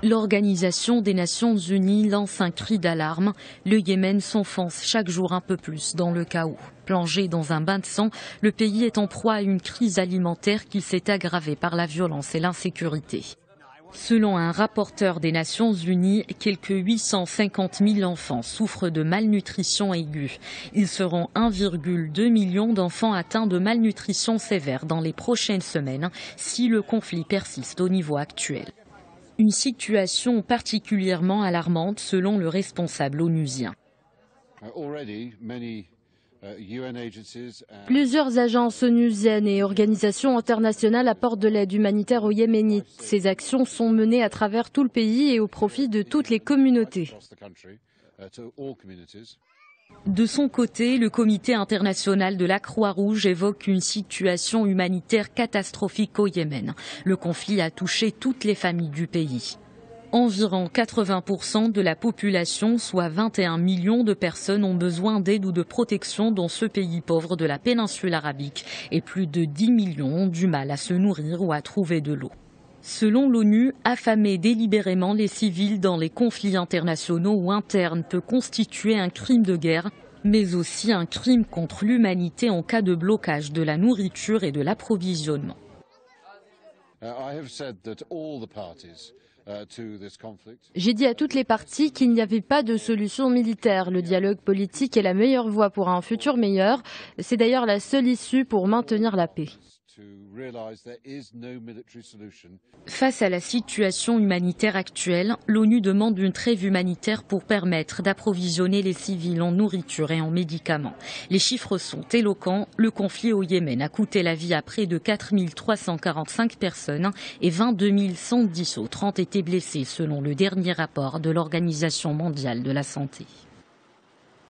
L'Organisation des Nations Unies lance un cri d'alarme. Le Yémen s'enfonce chaque jour un peu plus dans le chaos. Plongé dans un bain de sang, le pays est en proie à une crise alimentaire qui s'est aggravée par la violence et l'insécurité. Selon un rapporteur des Nations Unies, quelques 850 000 enfants souffrent de malnutrition aiguë. Ils seront 1,2 million d'enfants atteints de malnutrition sévère dans les prochaines semaines si le conflit persiste au niveau actuel. Une situation particulièrement alarmante selon le responsable onusien. Plusieurs agences onusiennes et organisations internationales apportent de l'aide humanitaire aux Yéménites. Ces actions sont menées à travers tout le pays et au profit de toutes les communautés. De son côté, le Comité international de la Croix-Rouge évoque une situation humanitaire catastrophique au Yémen. Le conflit a touché toutes les familles du pays. Environ 80% de la population, soit 21 millions de personnes, ont besoin d'aide ou de protection dans ce pays pauvre de la péninsule arabique et plus de 10 millions ont du mal à se nourrir ou à trouver de l'eau. Selon l'ONU, affamer délibérément les civils dans les conflits internationaux ou internes peut constituer un crime de guerre, mais aussi un crime contre l'humanité en cas de blocage de la nourriture et de l'approvisionnement. J'ai dit à toutes les parties qu'il n'y avait pas de solution militaire. Le dialogue politique est la meilleure voie pour un futur meilleur. C'est d'ailleurs la seule issue pour maintenir la paix. Face à la situation humanitaire actuelle, l'ONU demande une trêve humanitaire pour permettre d'approvisionner les civils en nourriture et en médicaments. Les chiffres sont éloquents. Le conflit au Yémen a coûté la vie à près de 4 345 personnes et 22 110 autres ont été blessés selon le dernier rapport de l'Organisation mondiale de la santé.